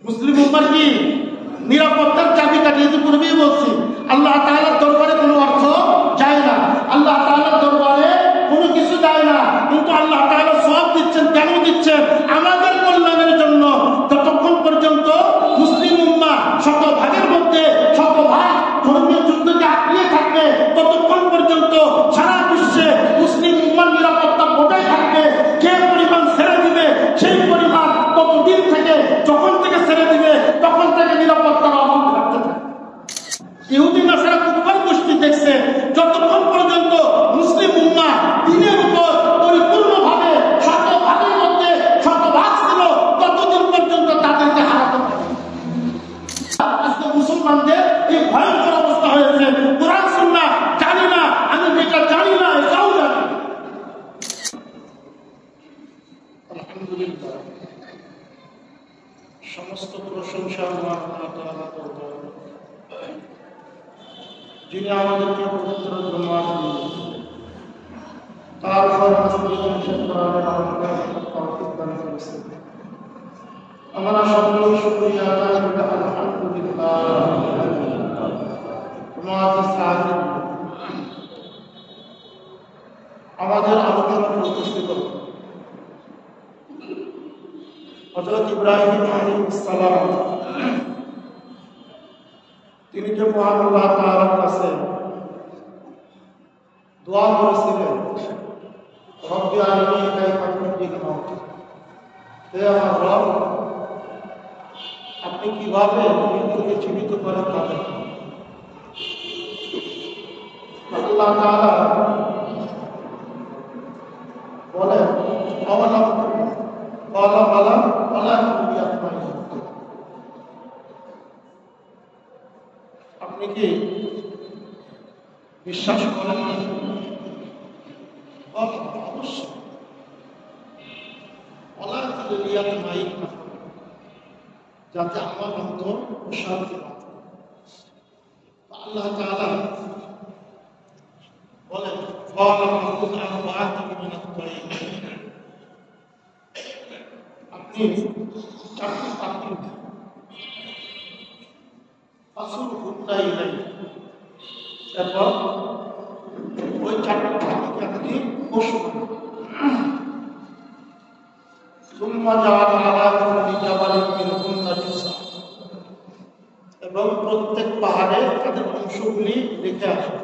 মুসলিম উম্মার কি নিরাপত্তার চাবিকাঠি। যে পূর্বেই বলছি, আল্লাহ তাআলার দরবারে কোনো অর্থ যায় না, আল্লাহ তাআলার দরবারে কোনো কিছু যায় না, কিন্তু আল্লাহ তাআলা সওয়াব দিচ্ছেন। কেন দিচ্ছেন? আমাদের কল্যাণের জন্য। যতক্ষণ পর্যন্ত মুসলিম উম্মাহ শতভাগের মধ্যে শতভাগ ধর্মীয় যুদ্ধকে আঁকড়িয়ে থাকবে, ততক্ষণ পর্যন্ত সারা বিশ্বে মুসলিম উম্মার নিরাপত্তা বজায় থাকবে। যে পরিমাণ ছেড়ে দিবে সেই পরিমাণ ততদিন থেকে, যখন থেকে ছেড়ে দিবে তখন থেকে নিরাপত্তার অভাব থাকতে থাকে। ইহুদি নাসারা কুফার গোষ্ঠী দেখছে, যতক্ষণ পর্যন্ত মুসলিম উম্মাহ দ্বীনের উপর পরিপূর্ণভাবে শতভাগের মধ্যে শতভাগ ছিল, ততদিন পর্যন্ত তাদেরকে হারাতে পারে। আজকে মুসলমানদের এই ভয়ঙ্কর অবস্থা হয়েছে। কোরআন সুন্নাহ জানি না, আমি যেটা জানি না এটাও জানি। আলহামদুলিল্লাহ, সমস্ত প্রশংসা আল্লাহ তাআলার করতে, যিনি আমাদেরকে পবিত্র জুমআ দিয়েছেন, তার আমরা সকলেই শুকরিয়া আদায় করি। আলহামদুলিল্লাহ। আমাদের আলোচনা চলতেছিল হযরত ইব্রাহিম আলাইহিস সালাম, তিনি যে মহান আল্লাহ তাআলার কাছে দোয়া করেছিলেন, রব্বি আরিনি কাইফা তুহয়িল মাউত, হে আমার রব, আপনি কিভাবে মৃত্যুকে জীবিত করেন তা দেখান। আল্লাহ তাআলা বলেন, আপনি কি বিশ্বাস করেন? অবশ্যই। যাতে আমার অন্তর প্রশান্তি পায়। আল্লাহ তাআলা বলেন, আপনি চারটি পাখি এরপর ওই চারটি পাখিকে আপনি পশু এবং প্রত্যেক পাহাড়ে তাদের অংশগুলি রেখে আসে।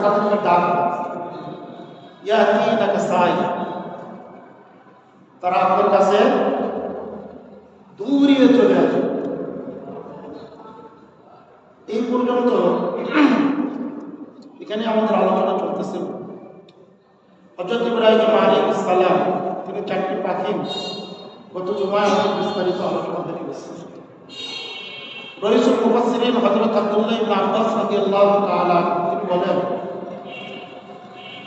তাদেরকে ডাক, তারা আপনার কাছে দৌড়িয়ে চলে আসে। এই পর্যন্ত এখানে আমাদের আলোচনা চলতেছিল। হযরত ইব্রাহিম আলাইহিস সালাম তিনি চারটি পাখি গত জুমায় আমাদের বিস্তারিত আলোচনা করে গেছেন। রইসুল মুফাসসিরিন হযরত আব্দুল্লাহ ইবনে আব্বাস রাদিয়াল্লাহু তাআলা তিনি বলেন,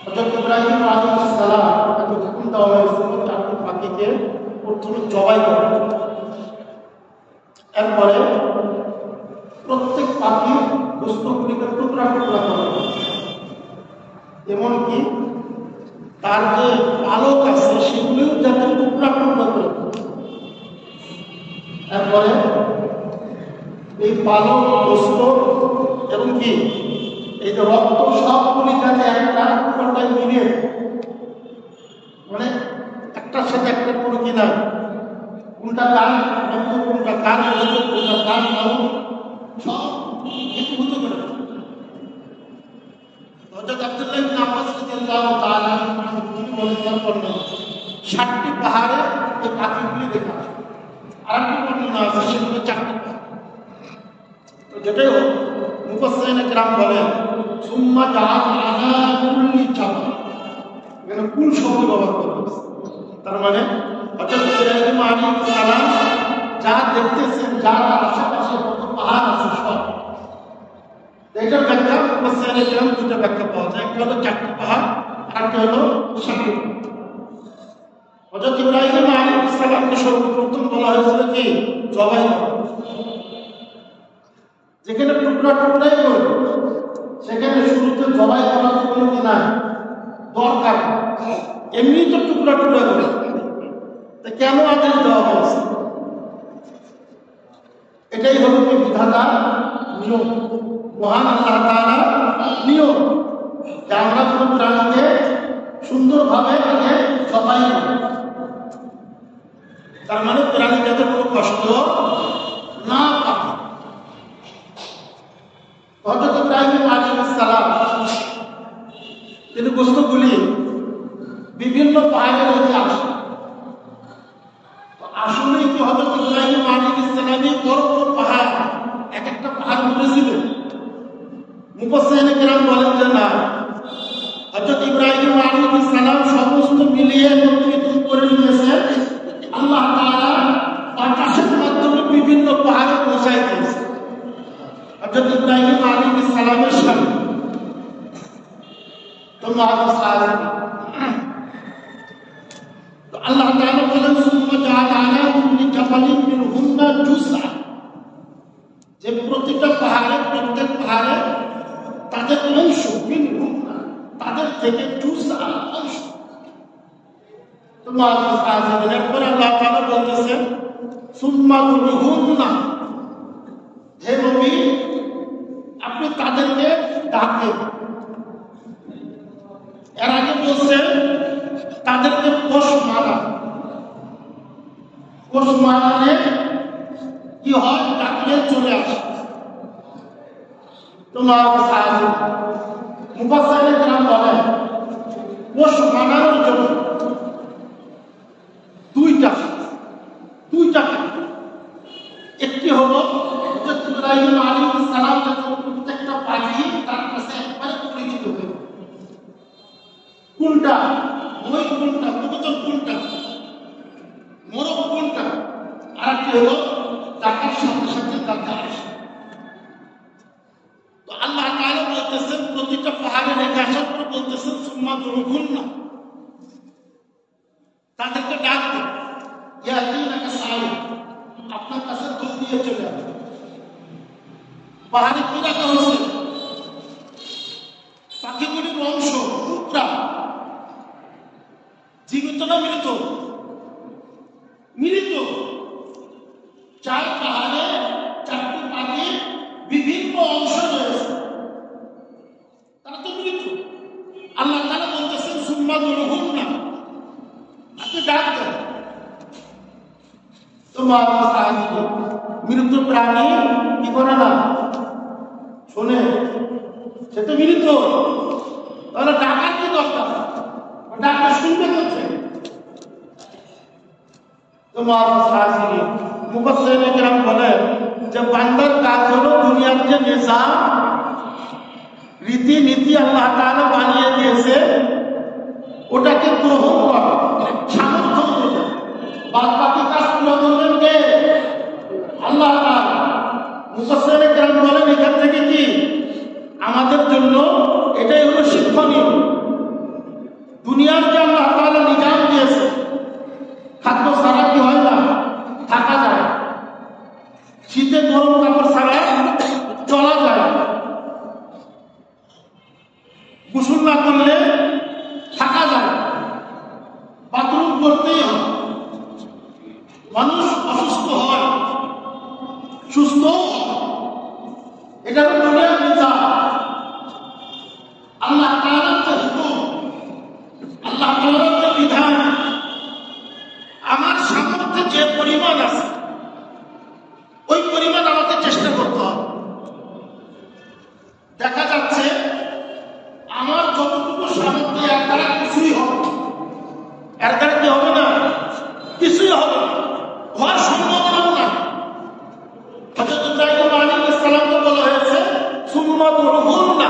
হযরত ইব্রাহিম আলাইহিস সালাম তাকে হুকুম দেওয়া হয়েছিল চারটি পাখিকে প্রথমে জবাই করার জন্য। এরপরে প্রত্যেক পাখি গোশতগুলিকে টুকরা টুকরা করে, এমনকি তার যে পালক আছে সেগুলিও যাতে টুকরা টুকরা করে। এরপরে এই পালক, গোশত এবং কি এই যে রক্ত সবগুলি যাতে একটা টুকরাটায় মিলে, মানে একটার সাথে একটা কোনো কি না, কোনটা কান রক্ত, কোনটা কান রক্ত, কোনটা কান রক্ত, সব একীভূত করে। হযরত আব্দুল্লাহ ইবনে আব্বাস রাদিয়াল্লাহু তাআলা তিনি বলেছেন, 7টি পাহাড়ে এই পাখিগুলি দেখা যায়। আরেকটি বর্ণনা আছে সেগুলো 4টি পাহাড়। তো যেটাই হোক, মুফাসসিরিনে কেরাম বলেন, সুম্মা জাআলা আলা কুল্লি জাবাল, এখানে কুল শব্দ ব্যবহার করা হয়েছে। তার মানে হযরত ইব্রাহিম আলাইহিস সালাম যা দেখতেছেন, যার আশেপাশে কত পাহাড় আছে সব, এইটার ব্যাখ্যা মুফাসসিরিনে কেরাম দুটো ব্যাখ্যা পাওয়া যায়। একটা হলো 4টি পাহাড়, আরেকটা হলো 7টি। হযরত ইব্রাহিম আলাইহিস সালামকে সর্বপ্রথম বলা হয়েছিল কি জবাই করা। যেখানে টুকরা টুকরাই করবে সেখানে শুরুতে জবাই করার কোনো কি নাই, দরকার। এমনি তো টুকরা টুকরা করে, কেন আদেশ দেওয়া হয়েছে? এটাই হলো কি বিধাতার নিয়ম, মহান আল্লাহ তাআলার নিয়ম, যে আমরা কোনো প্রাণীকে সুন্দরভাবে আগে জবাই করি। তার মানে প্রাণী যাতে কোনো কষ্ট না পায়। হযরত ইব্রাহিম আলাইহিস সালাম তিনি গোশতগুলি বিভিন্ন পাহাড়ে রেখে আসেন। আসলে কি হযরত ইব্রাহিম আলাইহিস সালামের বড় বড় পাহাড়, এক একটা পাহাড় উঠেছিলেন? মুফাসসিরিনে কেরাম বলেন যে না, হযরত ইব্রাহিম আলাইহিস সালাম সমস্ত মিলিয়ে একত্রিত করে নিয়েছেন। আল্লাহ তাআলা বাতাসের মাধ্যমে বিভিন্ন পাহাড়ে পৌঁছায় দিয়েছেন। হযরত ইব্রাহিম আলাইহিস সালামের সামনে তো আল্লাহ তাআলা বলেন সুম্মা জাআলনা কুল্লি জাবালিন মিনহুন্না জুসআ, যে প্রত্যেক পাহাড়ে তাদের অংশ, মিনহুন্না তাদের থেকে জুসআ অংশ। তো এরপর আল্লাহ তাআলা বলতেছেন সুম্মা দুহুন্না, হে নবী আপনি তাদেরকে ডাকেন। এর আগে বলছেন তাদেরকে পোষ মানালে কি হয়? ডাকলে চলে আসে। তোমার মুফাসসিরিনে কেরাম বলেন পোষ মানানোর জন্য দুইটা। একটি হলো ইব্রাহিম আলাইহিস সালাম যখন প্রত্যেকটা পাখি তার কাছে একবারে পরিচিত হয়ে, কোনটা ওই কোনটা কবুতর, কোনটা মোরগ, কোনটা, আর কি হলো ডাকার সাথে সাথে ডাকা আসে। তো আল্লাহ তাআলা বলতেছেন প্রতিটা পাহাড়ে রেখে আসার পর বলতেছেন সুম্মা দুহুন্না, তাদেরকে ডাক দেন, ইয়াতিনাকা সাই, আপনার কাছে দৌড় দিয়ে চলে আসবে। পাহাড়ে কি রাখা হয়েছে? পাখিগুলির অংশ, টুকরা, জীবিত না মৃত? মৃত। চার পাহাড়ে চারটি পাখির বিভিন্ন অংশ রয়েছে, তারা তো মৃত। আল্লাহ তাআলা বলতেছেন সুম্মা দুহুন্না, আপনি ডাক দেন। তোমার মৃত প্রাণী কি করে না শোনে? সে তো মৃত, তাহলে ডাকার কি দরকার? ডাক্তার শুনবে কোথায়? তোমার মুফাসসিরিনে কেরাম বলেন যে বান্দার কাজ হলো দুনিয়ার যে নিজাম রীতিনীতি আল্লাহ তাআলা বানিয়ে দিয়েছে ওটাকে গ্রহণ করা, সামর্থ্য অনুযায়ী। বাদ বাকি কাজ পুরো করবেন কে? আল্লাহ তাআলা। মুফাসসিরিনে কেরাম বলেন এখান থেকে কি আমাদের জন্য এটাই হলো শিক্ষণীয়। দুনিয়ার যে আল্লাহ তাআলা নিজাম দিয়েছে, খাদ্য ছাড়া কি হয় না, থাকা যায়। শীতে গরম কাপড় ছাড়া চলা যায়। গোসল না করলে থাকা যায়, বাথরুম করতেই হয়। মানুষ অসুস্থ হয়, সুস্থ হয়। এটা হলো দুনিয়ার নিজাম। আল্লাহ তাআলার যে হুকুম, আল্লাহ তাআলার যে বিধান, আমার সামর্থ্যে যে পরিমাণ আছে ওই পরিমাণ আমাকে চেষ্টা করতে হবে। দেখা যাচ্ছে আমার যতটুকু সামর্থ্য এর দ্বারা কিছুই হবে, এর দ্বারা কি হবে না, কিছুই হবে না, হওয়ার সম্ভাবনা না। হযরত ইব্রাহিম আলাইহিস সালামকে বলা হয়েছে সুম্মা দুহুন্না,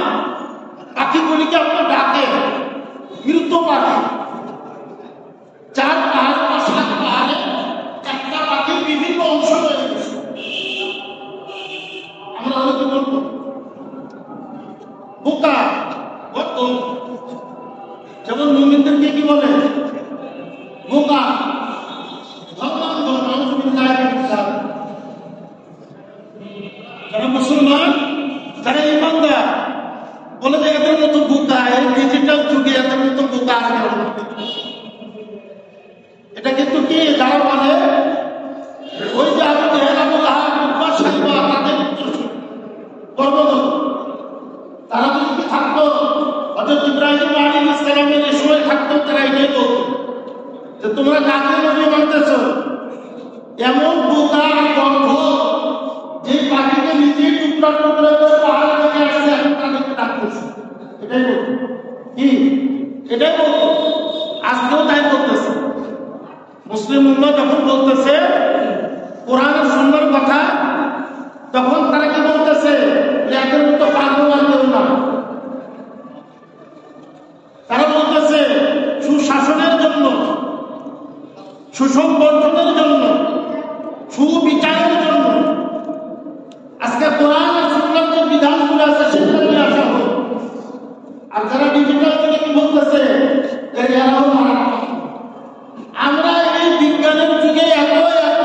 পাখিগুলিকে আপনি ডাকেন। মৃত পাখি চার পাহাড়ে বা সাত পাহাড়ে একটা পাখির বিভিন্ন অংশ রয়ে গেছে। আমরা অনেকে বলবো বোকা, যেমন মুমিনদেরকে কি বলে বোকা, ভগবান যে তোমরা কাকে নবী মানতেছ? এমন বোকা গন্ধ যে পাখিকে নিজেই টুকরা টুকরা করে পাহাড় থেকে আসছে, এখন তাদেরকে ডাকতেছে। এটাই বলতো কি? এটাই বলতো, আজকেও তাই বলতেছে। মুসলিম উম্মাহ যখন বলতেছে কোরআন আর সুন্নাহর কথা, তখন তারা কি বলতেছে? এদের মতো পাগল আর কেউ না। তারা বলতেছে সুশাসনের জন্য, সুষম বন্টনের জন্য, সুবিচারের জন্য আজকে কোরআন আর সুন্নাহর যে বিধানগুলো আছে সেগুলো নিয়ে আসা হোক। আর যারা ডিজিটাল থেকে কি বলতেছে? এরাও আমরা এই বিজ্ঞানের যুগে এত এত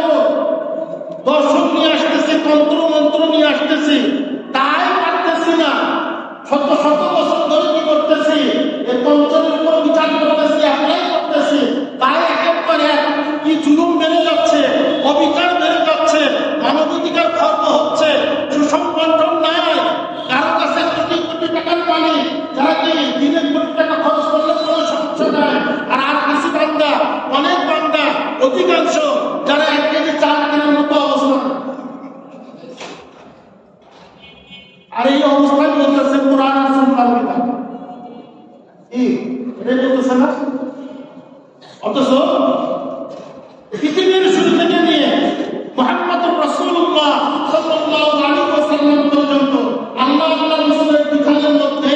দর্শন নিয়ে আসতেছি, তন্ত্র মন্ত্র নিয়ে আসতেছি, তাই পারতেছি না। শত শত বছর ধরে কি করতেছি? এই তন্ত্রের উপর বিচার করতেছি, অ্যাপ্লাই করতেছি, তাই একের পর এক কি জুলুম বেড়ে যাচ্ছে, অবিচার বেড়ে যাচ্ছে, মানবাধিকার খর্ব হচ্ছে, সুষম বন্টন নাই, কারো কাছে কোটি কোটি টাকার মালিক, যারা কি দিনে কোটি টাকা খরচ করলে কোনো সমস্যা নাই। আর কিছু বান্দা, অনেক বান্দা, অধিকাংশ যারা 1 কেজি চাল কেনার মতো অবস্থা। আর এই অবস্থায় বলতেছে কোরআন আর সুন্নাহর বিধান কি? এটাই বলতেছে না? অথচ পৃথিবীর শুরু থেকে নিয়ে মুহাম্মদুর রাসূলুল্লাহ সাল্লাল্লাহু আলাইহি ওয়াসাল্লাম পর্যন্ত আল্লাহ আল্লাহ রাসূলের বিধানের মধ্যে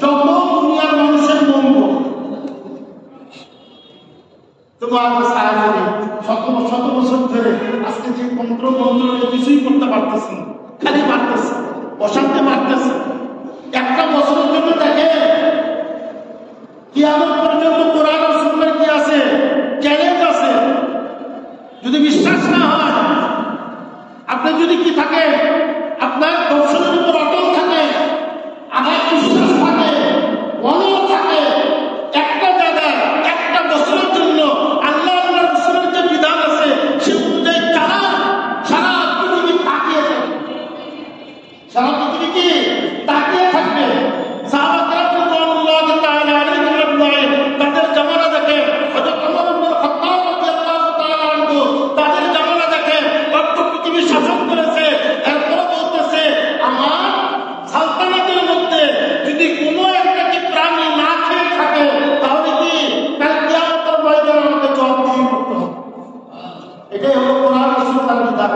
যত দুনিয়ার মানুষের মঙ্গল, তোমার সাহায্যে শত শত বছর ধরে আজকে যে মন্ত্র কিছুই করতে পারতেছে না, খালি মারতেছে, অশান্তি মারতেছে। একটা বছরের জন্য দেখে কিয়ামত পর্যন্ত কোরআন আর সুন্নাহর কি আছে? চ্যালেঞ্জ আছে। যদি বিশ্বাস না হয়, আপনি যদি কি থাকে, আপনার দর্শনের উপর অটল থাকে, আমার বিশ্বাস থাকে, মনও থাকে, একটা জায়গায় একটা বছরের জন্য আল্লাহ আল্লাহ রাসূলের যে বিধান আছে সে অনুযায়ী চালান, সারা পৃথিবী তাকিয়ে থাকবে। সারা পৃথিবী কি তাকিয়ে থাকবে? সাহাবায়ে রাদিয়াল্লাহু তাআলা আলাইহিম আজমাইন তাদের জামানা দেখে, হযরত ওমর ইবনে খাত্তাব রাদিয়াল্লাহু তাআলা আনহু তাদের জামানা দেখে, কত পৃথিবী শাসন করেছে। এরপর বলতেছে আমার সালতানাতের মধ্যে যদি কোনো একটা কি প্রাণী না খেয়ে থাকে, তাহলে কি কাল কিয়ামতের ময়দানে আমাকে জবাবদিহি করতে হবে। এটাই হলো কোরআন আর সুন্নাহর বিধান।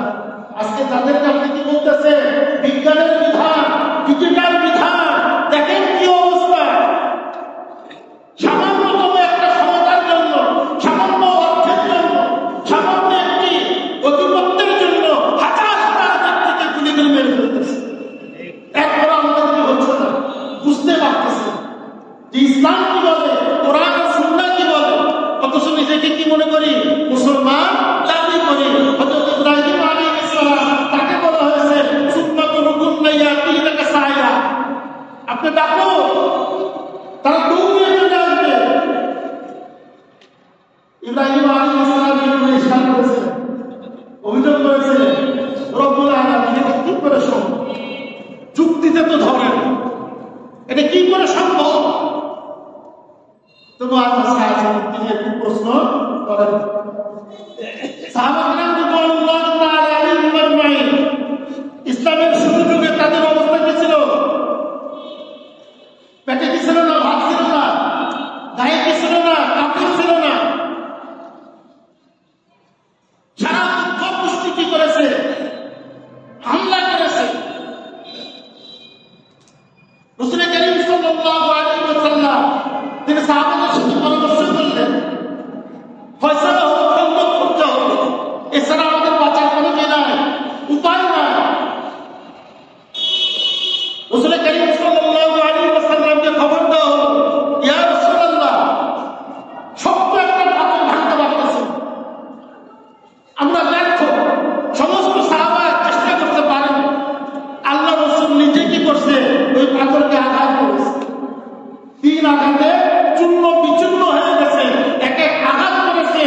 আজকে তাদেরকে আপনি কি বলতেছে? বিজ্ঞানের বিধান, ডিজিটাল বিধান। দেখেন কি অবস্থা। সামান্যতম একটা ক্ষমতার জন্য, সামান্য অর্থের জন্য, সামান্য একটি অধিপত্যের জন্য হাজার হাজার ব্যক্তিকে গুলি করে মেরে ফেলতেছে। এরপর আমাদের কি হচ্ছে না, বুঝতে পারতেছে যে ইসলাম কি বলে, কোরআন আর সুন্নাহ কি বলে। অথচ নিজেকে কি মনে করি? মুসলমান দাবি করি। হযরত ইব্রাহিম আলাইহিস সালাম তাকে বলা হয়েছে সুন্নাতুল কুল্লিয়াতিনাকা সাইয়া, আপনি ডাকো, তারা দৌড়ে চলে আসবে। ইব্রাহিম আলাইহিস সালাম ইরশাদ করেছে, অভিযোগ করেছে রব্বুল আলামিন এটা কি করে সম্ভব? যুক্তিতে তো ধরেন, এটা কি করে সম্ভব? তোমার তিনি একটু প্রশ্ন করেন। সাহাবায়ে রাদিয়াল্লাহু তাআলা আলাইহিম আজমাইন ইসলামের শুরু যুগে তাদের অবস্থা কি ছিল? পেটে কি ছিল না? ভাত ছিল না? গায়ে কি ছিল না? কাপড় ছিল না? সারা দুঃখ পুষ্টি কি করেছে? হামলা করেছে। রাসূল কারীম সাল্লাল্লাহু আলাইহি ওয়াসাল্লাম তিনি সাহাবাদের সাথে পরামর্শ করলেন, ফয়সালা হলো খন্দক করতে হবে, এছাড়া আমাদের বাঁচার কোনো কি নাই, উপায় নাই। রাসূল কারীম সাল্লাল্লাহু আলাইহি ওয়াসাল্লামকে খবর দেওয়া হলো, ইয়া রাসূলুল্লাহ, ছোট্ট একটা পাথর ভাঙতে পারতেছে, আমরা ব্যর্থ। সমস্ত সাহাবা চেষ্টা করতে পারেন, আল্লাহ রাসূল নিজে কি করছে? ওই পাথরকে আঘাত করেছে। 3 আঘাতে চূর্ণ বিচূর্ণ হয়ে গেছে। এক এক আঘাত করেছে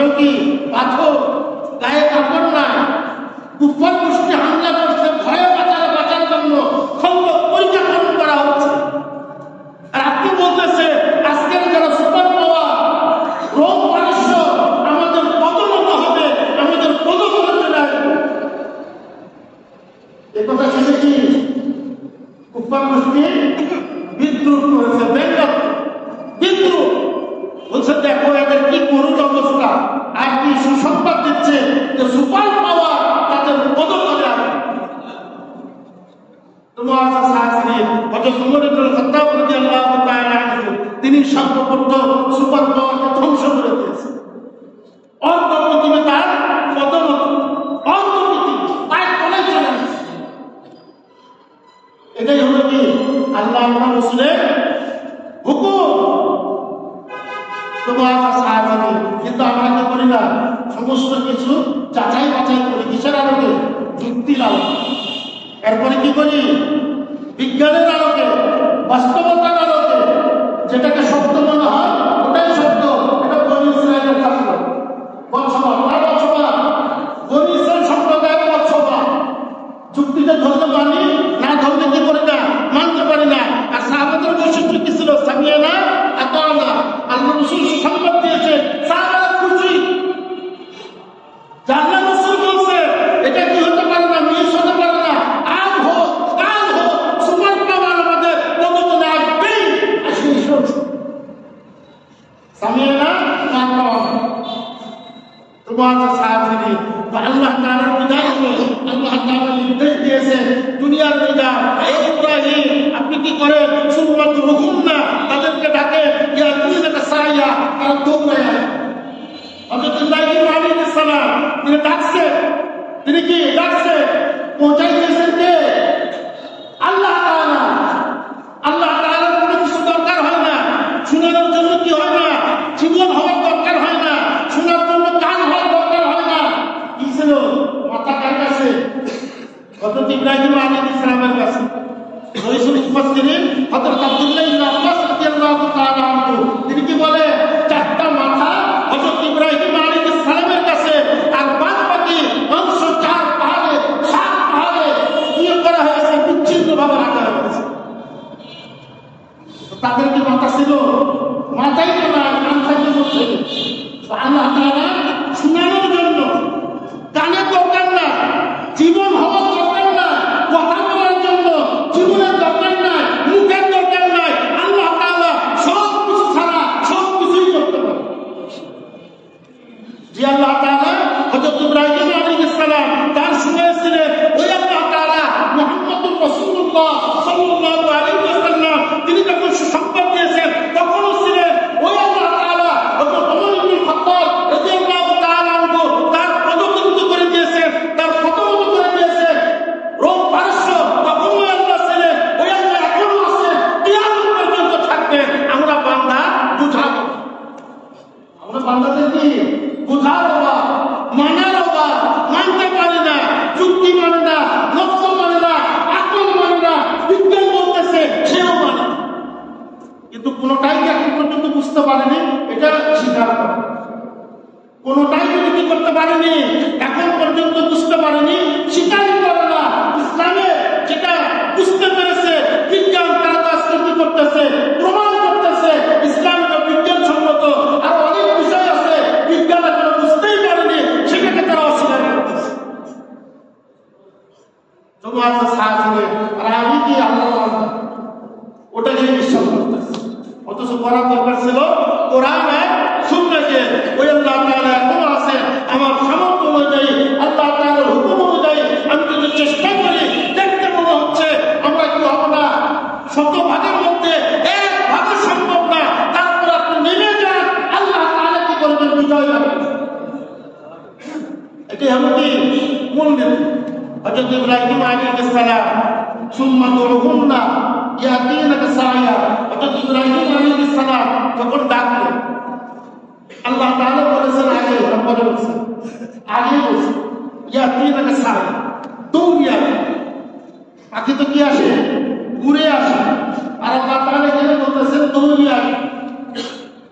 তারপরেও কি পাথর, গায়ে কাপড় নাই, কুফর গোষ্ঠী হামলা করছে, ভয়ে বাঁচার জন্য খন্দক পরিচালন করা হচ্ছে। আর আপনি বলতেছে আজকের যারা সুপার পাওয়ার রোম পারস্য আমাদের পদনত হবে, আমাদের পদতলে চলে আসবে। এ কথা শুনে কি কুফর গোষ্ঠী বিদ্রুপ করেছে, বিদ্রুপ বলছে দেখো এদের কি করুণ অবস্থা, আর কি সুসংবাদ দিচ্ছে যে সুপার পাওয়ার তাদের পদতলে আসবে। তিনি সর্বপ্রথম সুপার পাওয়ারকে ধ্বংস করে দিয়েছেন। অন্তর্প্রতিমে তার পদোন্নতি, তার তলায় চলে গেছে। এটাই হলো কি আল্লাহ রাসূলের হুকুম। কিন্তু আমরা কি করি না, সমস্ত কিছু যাচাই বাছাই করি কিসের আলোকে? যুক্তির আলোকে। এরপরে কি করি? বিজ্ঞানের আলোকে, বাস্তবতার আলোকে। যেটাকে সত্য মনে হয় ওটাই সত্য। এটা বনী ইসরায়েলের থাকলো বৎসবা, বনী ইসরায়েল সম্প্রদায়ের বৎসবা। যুক্তিটা ধরতে পারি না, ধরতে কি করি না, মানতে পারি না। আর সাহাবাদের বৈশিষ্ট্য কি ছিল? সামিয়ানা আতানা। আল্লাহ রাসূল সংবাদ দিয়েছে, সাহাবারা খুশি। আল্লাহ রাসূল বলছে এটা কি হতে পারে না, মিস হতে পারে না। আজ হোক কাল হোক সুপার পাওয়ার আমাদের পদতলে আসবেই। সামিয়ানা আতানা। তোমার সাহাবী আল্লাহ তাআলার বিধান হলো, আল্লাহ তাআলা নির্দেশ দিয়েছে দুনিয়ার বিধান। ইব্রাহিম আপনি কি করেন? সুন্নাত রুহুন না, তাদেরকে ডাকে ইয়া দুনিয়াকে সাইয়া, তারা দৌড়ায় আসে। হযরত ইব্রাহিম আলাইহিস সালাম তিনি ডাকছে, তিনি কি ডাকছে? পৌঁছাই দিয়েছেন কে? আল্লাহ তাআলা। আল্লাহ তাআলার কোনো কিছু দরকার হয় না, শোনানোর জন্য কি হয় না, জীবন হওয়ার দরকার হয় না, শোনার জন্য কান হওয়ার দরকার হয় না। কি ছিল? মাথা কার কাছে? হযরত ইব্রাহিম আলাইহিস সালামের কাছে। রইসুল মুফাসসিরিন হযরত আব্দুল্লাহ ইবনে আব্বাস রাদিয়াল্লাহু তাআলা আনহু তিনি কি বলে, চারটা মাথা হযরত ইব্রাহিম আলাইহিস সালামের কাছে, আর বাদ বাকি অংশ চার পাহাড়ে, সাত পাহাড়ে কি করা হয়েছে, বিচ্ছিন্ন ভাবে রাখা হয়েছে। তাদের কি মাথা ছিল? মাথাই তো না, কান থাকলে বলছে আল্লাহ তাআলা শোনানোর জন্য। কানের দরকার না, জীবন হওয়ার দরকার না, কথা বলার জন্য জীবনের দরকার নাই, মুখের দরকার নাই। আল্লাহ তাআলা সব কিছু ছাড়া সব কিছুই করতে পারে। যে আল্লাহ তাআলা হযরত ইব্রাহিম আলাইহিস সালাম তার শুনিয়েছিলেন, ওই আল্লাহ তাআলা মুহাম্মদুর রাসূলুল্লাহ সাল্লাল্লাহু আলাইহি ওয়াসাল্লাম তিনি যখন সুসংবাদ দিয়েছেন তখনও ছিলেন ওই আল্লাহ তাআলা হযরত ওমর ইবনে খাত্তাব রাদিয়াল্লাহু তাআলা আনহু তার পদোন্নত করে দিয়েছেন, তার পদোন্নত করে দিয়েছেন। রোম পারস্য তখনও আল্লাহ ছিলেন, ওই আল্লাহ এখনো আছেন, কিয়ামত পর্যন্ত থাকবেন। আমরা বান্দা বুঝাবো, আমরা বান্দাদের কি বুঝার অভাব, মানার অভাব, মানতে পারি না, যুক্তি মানে না, নফস মানে না, আকল মানে না, বিজ্ঞান বলতেছে সেও মানে, কিন্তু কোনোটাই এখন পর্যন্ত বুঝতে পারেনি, এটা স্বীকার করে। কোনোটাই যদি কি করতে পারেনি, এখন পর্যন্ত বুঝতে পারেনি, স্বীকারই করে না। ইসলামে যেটা বুঝতে পেরেছে বিজ্ঞান, তারা তো আজকে কি করতেছে, প্রমাণ করতেছে ইসলাম এটা বিজ্ঞান সম্মত। আর অনেক বিষয় আছে বিজ্ঞান এখনো বুঝতেই পারেনি, সেটাকে তারা অস্বীকার করতেছে। তোমার সাহায্যে আর আমি কি আল্লাহ ওটাকে বিশ্বাস করতেছে, অথচ করার দরকার ছিল কোরআন আর সুন্নাহকে। ওই আল্লাহ তাআলা এখনো আছেন। আমার সামর্থ্য অনুযায়ী, আল্লাহ তাআলার হুকুম অনুযায়ী আমি যদি চেষ্টা করি, দেখতে মনে হচ্ছে আমরা কি হবো না, 100 ভাগের মধ্যে 1 ভাগ সম্ভব না। তারপর আপনি নেমে যান, আল্লাহ তাআলা কি করবেন, বিজয় হবে। এটাই হলো কি মূলনীতি। হযরত ইব্রাহিম আলাইহিস সালাম সুম্মা দুরহুন্না ইয়াতিনাকা সাইয়া, হযরত ইব্রাহিম আলাইহিস সালাম যখন ডাকলেন, আল্লাহ তাআলা বলেছেন আগে, রব্বানা বলেছেন আগে, বলছেন ইয়াতিনাকা সাইয়া, দৌড়িয়ে আসে। পাখি তো কি আসে, উড়ে আসে, আর আল্লাহ তাআলা এখানে বলতেছেন দৌড়িয়ে আসে।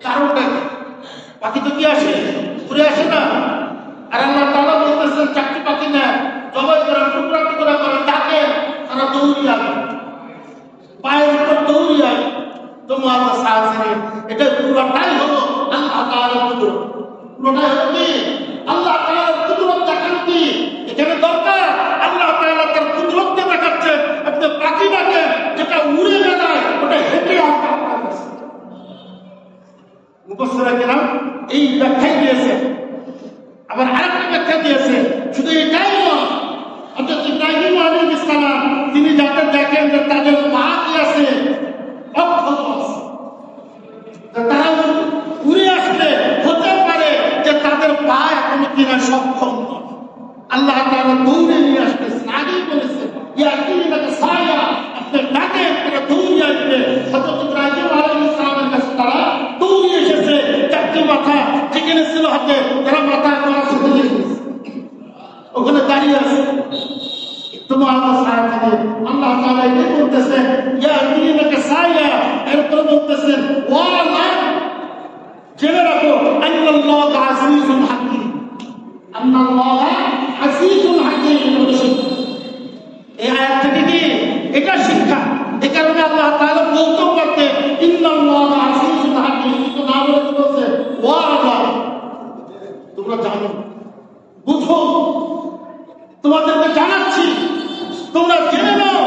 কারণটা কি? পাখি তো কি আসে, ঘুরে আসে না। আর আল্লাহ তাআলা বলতেছেন চাকরি পাখি না জবাই করেন, টুকরা টুকরা করেন, ডাকে তারা দৌড়িয়ে আসে, পায়ের উপর দৌড়িয়ে আসে। তোমার সাহায্যে এটা পুরোটাই হলো আল্লাহ তাআলার কুদরত, পুরোটাই হলো কি আল্লাহ তাআলার কুদরত দেখানো। কি এখানে দরকার আল্লাহ তাআলা তার কুদরত দেখাচ্ছে। আপনি পাখি ডাকে যেটা উড়ে বেড়ায় ওটা হেঁটে আসে আপনার কাছে। মুফাসসিররা কেরাম এই ব্যাখ্যাই দিয়েছে। আবার আরেকটা ব্যাখ্যা দিয়েছে, শুধু এটাই নয়, অর্থাৎ ইব্রাহিম আলাইহিস সালাম তিনি যাতে দেখেন যে তাদের পা কি আছে, অক্ষত আছে, তারা উড়ে আসলে হতে পারে যে তাদের পা এখনো কিনা সক্ষম নয়। আল্লাহ তাআলা দৌড়ে নিয়ে আসতেছেন, আগেই বলেছেন ইয়াতিনাকা সায়া, আপনি ডাকে তারা দৌড়ে আসবে। হযরত ইব্রাহিম আলাইহিস সালামের কাছে তারা দৌড়ে এসেছে, চারটি মাথা যেখানে ছিল হাতে তারা মাথা করার সাথে গেছে, ওখানে দাঁড়িয়ে আছে। তোমার সাহায্যে আল্লাহ তাআলা কি বলতেছেন, ইয়াতিনাকা সায়া, এরপর বলতেছেন ওয়ালা, জেনে রাখো আল্লাহ আজিজুল হাকীম, আল্লাহ আজিজুল হাকীম। এই আয়াত থেকে কি এটা শিক্ষা। এই কারণে আল্লাহ তাআলা বলতেও পারতেন ইন্নাল্লাহ আজিজুল হাকীম, কিন্তু না বলে বলছে ওয়ালা, তোমরা জানো, বুঝো, তোমাদেরকে জানাচ্ছি, তোমরা জেনে নাও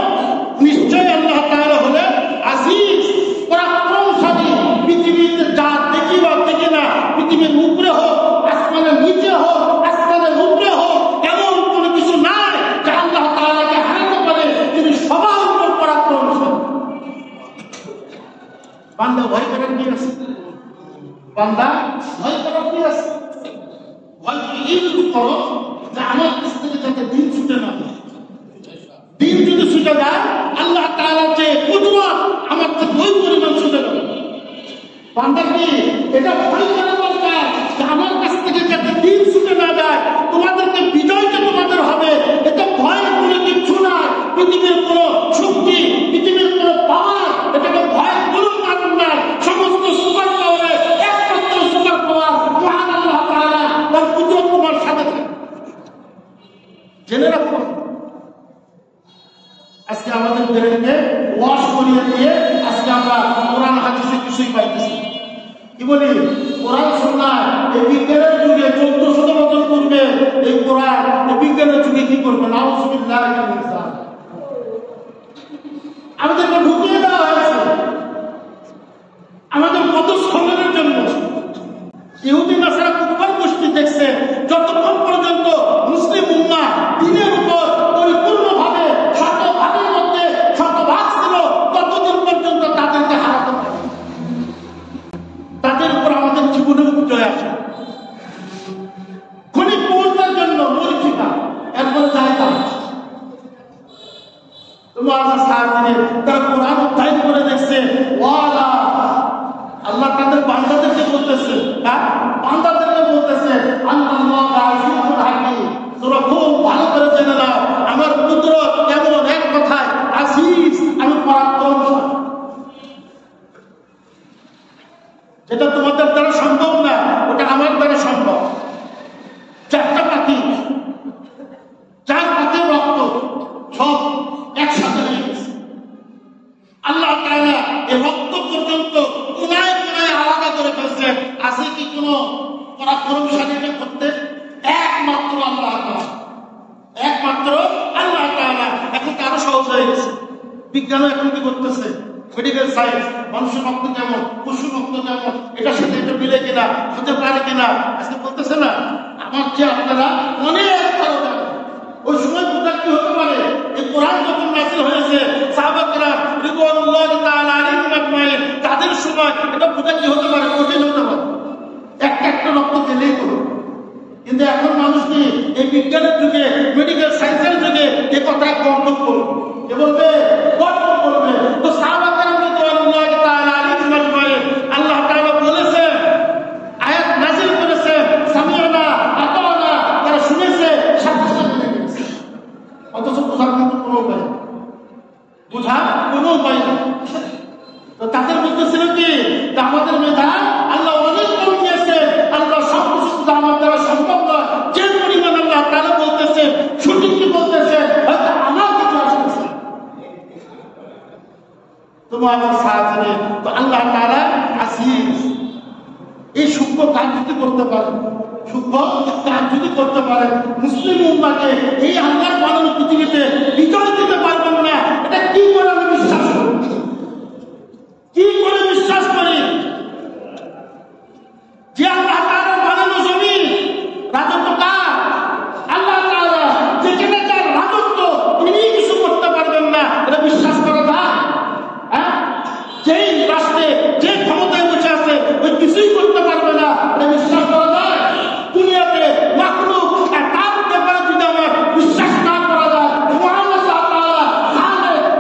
নিশ্চয়ই আল্লাহ তাআলা হলেন আজিজ, পরাক্রমশালী। পৃথিবীতে যা দেখি বা দেখি না, পৃথিবীর উপরে হোক, আসমানের নিচে হোক, আসমানের উপরে হোক, এমন কোনো কিছু নাই যা আল্লাহ তাআলাকে হারাতে পারে। তিনি সবার উপর পরাক্রমশালী। বান্দা ভয় করার কি আছে? বান্দা ভয় করার কি আছে? ভয় এইটুকু করো যে আমার কাছ থেকে যাতে দিন ছুটে না যায়। দিন যদি ছুটে যায় আল্লাহ তাআলার যে কুদরত আমার থেকে ওই পরিমাণ ছুটে যাবে। বান্দা কি এটা ভয় করা দরকার যে আমার কাছ থেকে যাতে দিন ছুটে না যায়, তোমাদেরকে বিজয় যে তোমাদের হবে, এটা ভয়ের কোনো কিছু না। পৃথিবীর কোনো শক্তি, পৃথিবীর কোনো পাওয়ার এটাকে ভয়ের কোনো কারণ নাই। সমস্ত সুপার পাওয়ারের একমাত্র সুপার পাওয়ার মহান আল্লাহ তাআলা, তার কুদরত তোমার সাথে থাকে। জেনে রাখো, আজকে আমাদের ব্রেনকে ওয়াশ করিয়ে দিয়ে আজকে আমরা কোরআন হাদিসে কিছুই পাইতেছি। কি বলি? কোরআন সুন্নাহ এই বিজ্ঞানের যুগে 1400 বছর পূর্বে এই কোরআন এই বিজ্ঞানের যুগে কি করবে? নাউযুবিল্লাহি মিন যালিক। আমাদেরকে ঢুকিয়ে দেওয়া হয়েছে আমাদের পদস্খলনের জন্য। ইহুদি নাসারা কুফার গোষ্ঠী দেখছে যতক্ষণ পর্যন্ত মুসলিম উম্মাহ দ্বীনের উপর পরিপূর্ণভাবে শতভাগের মধ্যে শতভাগ ছিল, ততদিন পর্যন্ত তাদেরকে হারাতে পারে। তাদের উপর আমাদের জীবনে বিজয় আসে। ক্ষণিক মুহূর্তের জন্য মরিচিকা, এরপরে জায়গা তোমার সাহায্যে তারা কোরআন অধ্যয়ন করে দেখছে। ওয়ালা, আল্লাহ তাদের বান্দাদেরকে বলতেছে, বান্দাদেরকে বলতেছে আল্লাহ আজিজুল হাকীম, তোমরা খুব ভালো করে জেনে নাও আমার কুদরত কেমন। এক কথায় আজিজ, আমি পরাক্রমশালী। যেটা তোমাদের দ্বারা সম্ভব না ওটা আমার দ্বারা সম্ভব। চারটা পাখি, চার পাখির রক্ত সব একসাথে হয়ে গেছে। আল্লাহ তাআলা এই রক্ত পর্যন্ত কোনায় কোনায় আলাদা করে ফেলছে। আছে কি কোন পরাক্রমশালী করতে? একমাত্র আল্লাহ তাআলা, একমাত্র আল্লাহ তাআলা। এখন তো আরো সহজ হয়ে গেছে। বিজ্ঞান এখন কি করতেছে? মেডিকেল সায়েন্স, মানুষের রক্ত কেমন, পশু রক্ত কেমন, এটার সাথে এটা মিলে কিনা, হতে পারে কিনা, আজকে বলতেছে না আমার যে আপনারা অনেক ভালো জানেন। ওই সময় বোঝা কি হতে পারে? এই কোরআন যখন নাযিল হয়েছে সাহাবারা রিদওয়ানুল্লাহি তাআলা আলাইহিম আজমাইন, তাদের সময় এটা বোঝা কি হতে পারে? কঠিন হতে পারে। একটা রক্ত দিলেই হলো। কিন্তু এখন মানুষ কি এই বিজ্ঞানের যুগে, মেডিকেল সায়েন্সের যুগে এ কথা গর্ব করবে, কে বলবে? গর্ব করবে। তো সাহাবারা রিদওয়ানুল্লাহি তাআলা আলাইহিম আজমাইন, আল্লাহ তাআলা বলেছেন, আয়াত নাযিল করেছে, সামিআনা আতানা, তারা শুনেছে, সাথে সাথে মেনে নিয়েছে। অথচ বোঝার কিন্তু কোনো উপায় নেই, বোঝার কোনো উপায় নেই। তো তাদের মধ্যে ছিল কি আমাদের মেধা আল্লাহ অনেক কম দিয়েছে, আল্লাহ সব কিছু আমাদের তোমার সাহায্যে তো আল্লাহ তাআলা আসিস। এই সূক্ষ্ম কাজ যদি করতে পারে, সূক্ষ্ম কাজ যদি করতে পারে, মুসলিম উম্মাহকে এই আল্লাহর বানানো পৃথিবীতে বিজয় দিতে পারবেন না, এটা কি করে আমি বিশ্বাস করি? কি করে বিশ্বাস করি যে আল্লাহ তাআলার বানানো জমিন রাজত্ব কার? আল্লাহ তাআলা, যেখানে যার রাজত্ব তিনি কিছু করতে পারবেন না, এটা বিশ্বাস করা যায়? হ্যাঁ, যেই রাষ্ট্রে যে ক্ষমতায় বসে আছে ওই কিছুই করতে পারবে না, এটা বিশ্বাস করা যায়? দুনিয়াতে মাখলুক তার ব্যাপারে যদি আমার বিশ্বাস না করা যায়, আল্লাহ তাআলা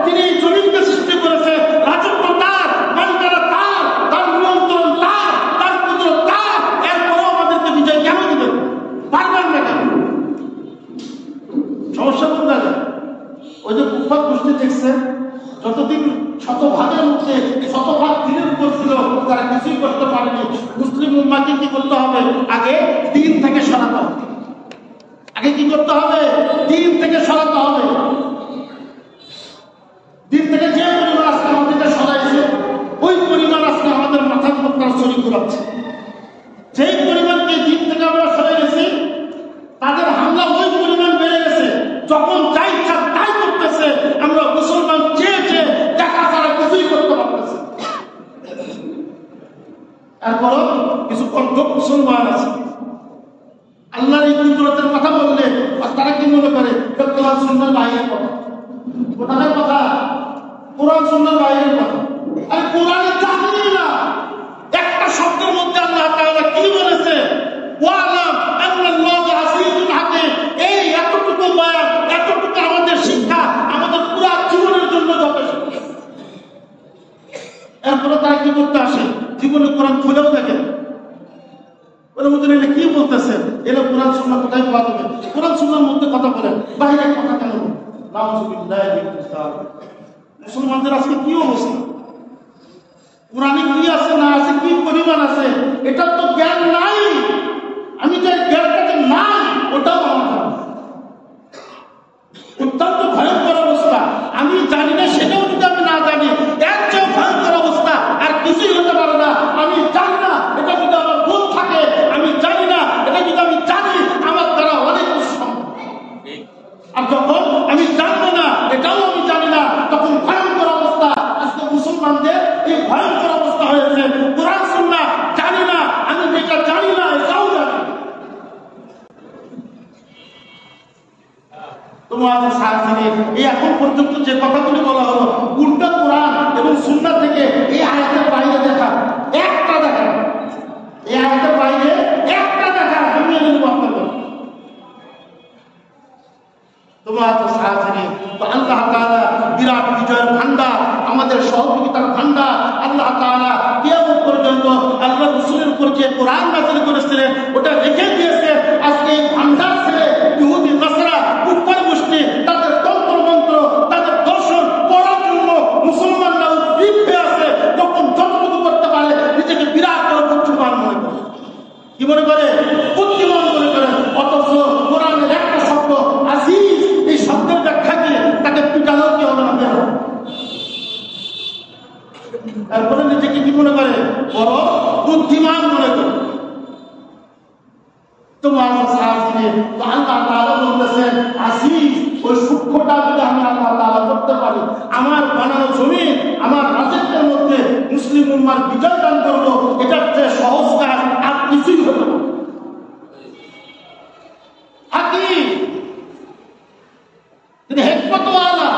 তিনি জমিনকে সৃষ্টি করেছে, রাজত্ব তার, মালিকানা তার, তার নিয়ন্ত্রণ তার, তার কুদরত তার, এরপরেও আমাদেরকে বিজয় কেন দিবেন? পারবেন না কেন? সমস্যা কোথায়? ওই যে কুফার গোষ্ঠী দেখছেন, যতদিন শতভাগের মধ্যে শতভাগ দিনের উপর ছিল, তারা কিছুই করতে পারেনি। মুসলিম উম্মাহকে কি করতে হবে? আগে দিন থেকে সরাতে হবে। আগে কি করতে হবে? দিন থেকে সরাতে হবে। দিন থেকে যে পরিমাণ আজকে আমাদেরকে সরাইছে, ওই পরিমাণ আজকে আমাদের মাথার উপর তারা চুরি করাচ্ছে। যেই পরিমাণকে দিন থেকে আমরা সরে গেছি, তাদের হামলা ওই পরিমাণ বেড়ে গেছে। যখন যা ইচ্ছা তাই করতেছে, আমরা মুসলমান চেয়ে চেয়ে দেখা ছাড়া কিছুই করতে পারতেছে। এরপরও কিছু কণ্ঠক মুসলমান আছে, আল্লাহর এই কুদরতের কথা বললে তারা কি মনে করে? কোরআন সুন্নাহর বাইরের কথা। কোথাকার কথা? কোরআন সুন্নাহর বাইরের কথা। আর কোরআনে জানি না একটা শব্দের মধ্যে আল্লাহ তাআলা কি বলেছে? ওয়ালাম আল্লাহু আসীসুন হাকীম। এই এতটুকু বয়ান, এতটুকু আমাদের শিক্ষা আমাদের পুরো জীবনের জন্য যথেষ্ট। এরপরে তারা কি করতে আসে? জীবনে কোরআন খুলেও দেখেন, ওরা মধ্যে এলে কি বলতেছে, এলো কোরআন সুন্নাহ কোথায় পাওয়া যাবে? কোরআন সুন্নাহর মধ্যে কথা বলেন, বাইরে কথা কেন? নাউযুবিল্লাহি মিনাশ শাইতানির। মুসলমানদের আজকে কি অবস্থা? কোরআনে কি আছে না আছে, কি পরিমাণ আছে, এটা তো জ্ঞান নাই। আমি যে জ্ঞানটাকে নাই, ওটাও আমার অত্যন্ত ভয়ঙ্কর অবস্থা। আমি জানি না, সেটাও যদি আমি না জানি, এর চেয়ে ভয়ঙ্কর অবস্থা আর কিছুই হতে পারে না। আমি জানি না, এটা যদি আমার ভুল থাকে, আমি জানি না, এটা যদি আমি জানি, আমার দ্বারা অনেক সম্ভব। আর যখন আমি জানবো না, এটাও আমি জানি না, তখন ভয়ঙ্কর অবস্থা। আজকে মুসলমানদের এই ভয়ঙ্কর অবস্থা হয়েছে। কোরআন সুন্নাহ জানি না, আমি যেটা জানি না এটাও জানি। তোমার সাহায্যে এই এখন পর্যন্ত যে কথাগুলি বলা হলো, উল্টা কোরআন এবং সুন্নাহ থেকে এই আয়াতের বাইরে দেখা, একটা দেখা, এই আয়াতের বাইরে একটা দেখা, আমি আপনাদের তোমার সাহায্যে তো আল্লাহ তাআলা বিরাট বিজয়ের ভান্ডার, আমাদের সহযোগিতার ভান্ডার। আল্লাহ তাআলা কিয়ামত পর্যন্ত আল্লাহ রাসূলের উপর যে কোরআন নাযিল করেছিলেন ওটা রেখে দিয়েছেন। আজকে এই ভান্ডার ছেড়ে ইহুদি নাসারা কুফার গোষ্ঠী তাদের তন্ত্র মন্ত্র, তাদের দর্শন পড়ার জন্য মুসলমানরা উদ্গ্রীব হয়ে আছে। যখন যতটুকু করতে পারে নিজেকে বিরাট বড় বুদ্ধিমান মনে করে। কি মনে করে? বুদ্ধিমান মনে করে। অথচ কোরআনের একটা শব্দ আজিজ, এই শব্দের ব্যাখ্যা কি? তাকে পিটালেও কি হবে না? তারপরে নিজেকে কি মনে করে? বড় বুদ্ধিমান মনে করে। তোমার সাহায্যে তো আল্লাহ তাআলা বলতেছেন আজিজ, ওই সূক্ষ্মটা যদি আমি আল্লাহ তাআলা করতে পারি, আমার বানানো জমিন, আমার রাজত্বের মধ্যে মুসলিম উম্মার বিজয় দান করবো, এটার চেয়ে সহজ কাজ আর কিছুই হতে পারে। হাকিম, তিনি হিকমতওয়ালা।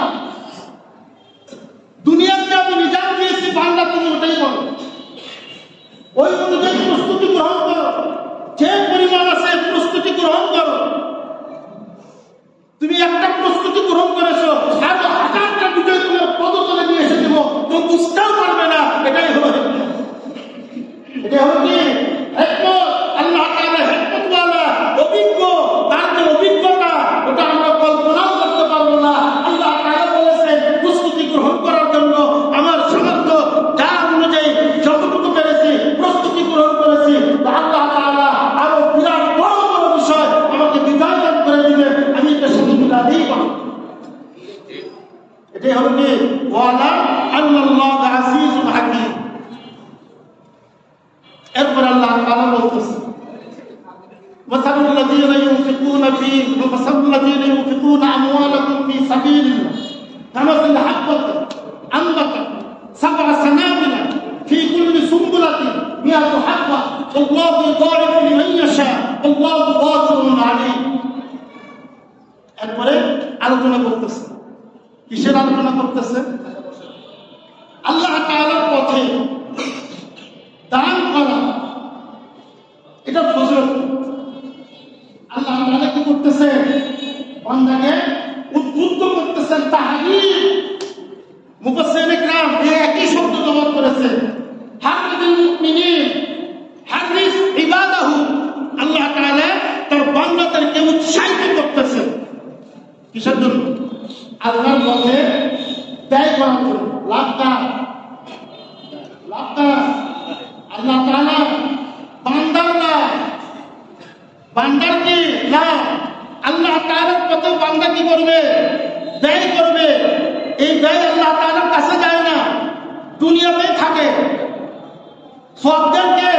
দুনিয়াতে আমি নিজাম দিয়েছি, বান্দা তুমি ওটাই করো, ওই অনুযায়ী প্রস্তুতি গ্রহণ করো। যে পরিমাণ আছে প্রস্তুতি গ্রহণ করো। তুমি একটা প্রস্তুতি গ্রহণ করেছো, আর হাজারটা বিজয় তোমার পদতলে নিয়ে এসে দেবো, তুমি বুঝতেও পারবে না। এটাই হলো হিকমত। এটাই হলো কি? হিকমত। আল্লাহ তাআলা হিকমতওয়ালা, অভিজ্ঞ। তার যে অভিজ্ঞতা, ওটা আমরা কল্পনাও করতে পারবো না। আল্লাহ তাআলা বলেছেন প্রস্তুতি গ্রহণ করার জন্য আমার সামর্থ্য যা অনুযায়ী যতটুকু পেরেছি প্রস্তুতি গ্রহণ করেছি। আল্লাহ তাআলা আরো বিরাট বড় বড় বিষয় আমাকে বিজয় দান করে দিবেন, আমি এটা সাথে মিলাতেই পারবো। এটাই হলো কি? ওয়ালা আল্লাল্লাহু আজিজুন হাকীম। এরপর আল্লাহ তাআলা বলতেছেন مثل الذين ينفقون أموالهم في سبيل الله كمثل حبة أنبتت 7 سنابل في كل سنبلة 100 حبة والله يضاعف لمن يشاء والله واسع عليم। এরপরে আলোচনা করতেছে, কিসের আলোচনা করতেছে? আল্লাহ তাআলার পথে দান করা, এটা ফজিলত। আল্লাহ তাআলা কি করতেছে? বান্দাকে উদ্বুদ্ধ করতেছেন, তাহরির। মুফাসসিরিনে কিরাম এই একই শব্দ ব্যবহার করেছে, হারিসুল মুমিনিন, হারিস ইবাদাহু। আল্লাহ তাআলা তার বান্দাদেরকে উৎসাহিত করতেছেন কিসের জন্য? আল্লাহর পথে ব্যয় করার জন্য। লাভটা আল্লাহ তাআলা বান্দার না, বান্দার কি না, আল্লাহ তাআলার পথে বান্দা কি করবে? ব্যয় করবে। এই ব্যয় আল্লাহ তাআলার কাছে যায় না, দুনিয়াতেই থাকে। সবদেরকে